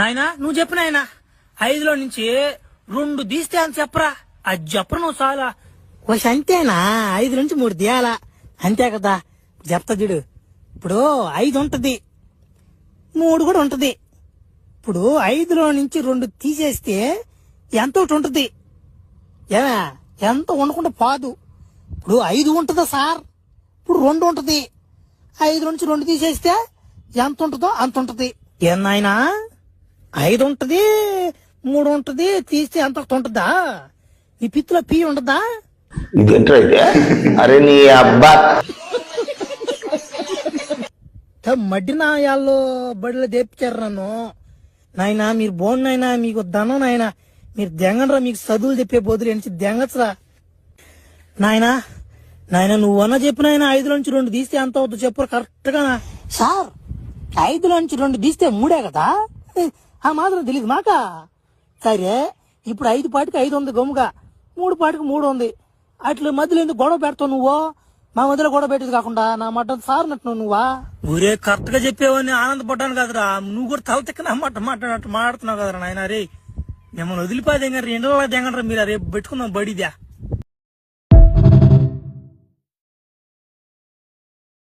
నాయనా నువ్వు చెప్పు నాయనా, 5లో నుంచి 2 తీస్తే అని చెప్పరా. అది చెప్పరు నువ్వు చాలా. వచ్చి అంతేనా? 5 నుంచి 3 తీయాలా అంతే కదా. చెప్తా చూడు. ఇప్పుడు 5 ఉంటది, 3 కూడా ఉంటది. ఇప్పుడు 5లో నుంచి 2 తీసేస్తే ఎంత ఒకటి ఉంటది. ఏమే ఎంత ఉండకుండా పోదు. ఇప్పుడు 5 ఉంటుందా సార్? ఇప్పుడు 2 ఉంటది. 5 నుంచి 2 తీసేస్తే ఎంత ఉంటుందో అంత ఉంటది. ఏనాయనా 5 ఉంటది, 3 ఉంటది, తీస్తే ఎంత ఒకటి ఉంటుందా? నీ పిత్తులో పీ ఉండదా? అరే నీ అబ్బా మడ్డి నాయాల్లో బడిలో తెప్పించారు నన్ను. నాయనా మీరు బోన్ నాయనా, మీకు ధనం నాయనా, మీరు దెంగనరా. మీకు చదువులు చెప్పే బదులు ఎంచి దెంగచ్చరా నాయనా. నాయన నువ్వన్నా చెప్పు నాయన, 5లో నుంచి 2 తీస్తే ఎంత అవుతుందో చెప్పు కరెక్ట్ గా. సార్ 5లో నుంచి 2 తీస్తే 3 కదా. ఆ మాత్రం తెలియదు మాకా. సరే ఇప్పుడు 5 పాటికి 5 ఉంది గమ్ముగా, 3 పాటికి 3 ఉంది. అట్లా మధ్యలో ఎందుకు గొడవ పెడతావు నువ్వు? మా మధ్యలో గొడవ పెట్టేది కాకుండా నా మాట సార్ నట్టు నువ్వా? ఊరే కరెక్ట్ గా చెప్పేవని ఆనందపడ్డాను కదరా. నువ్వు కూడా తల తిక్క మాట్లాడుతున్నావు కదరా నాయన. రే మిమ్మల్ని వదిలిపోయి దెంగ, 2 దెంగనరా మీరు. రేపు పెట్టుకుందాం బడిదా.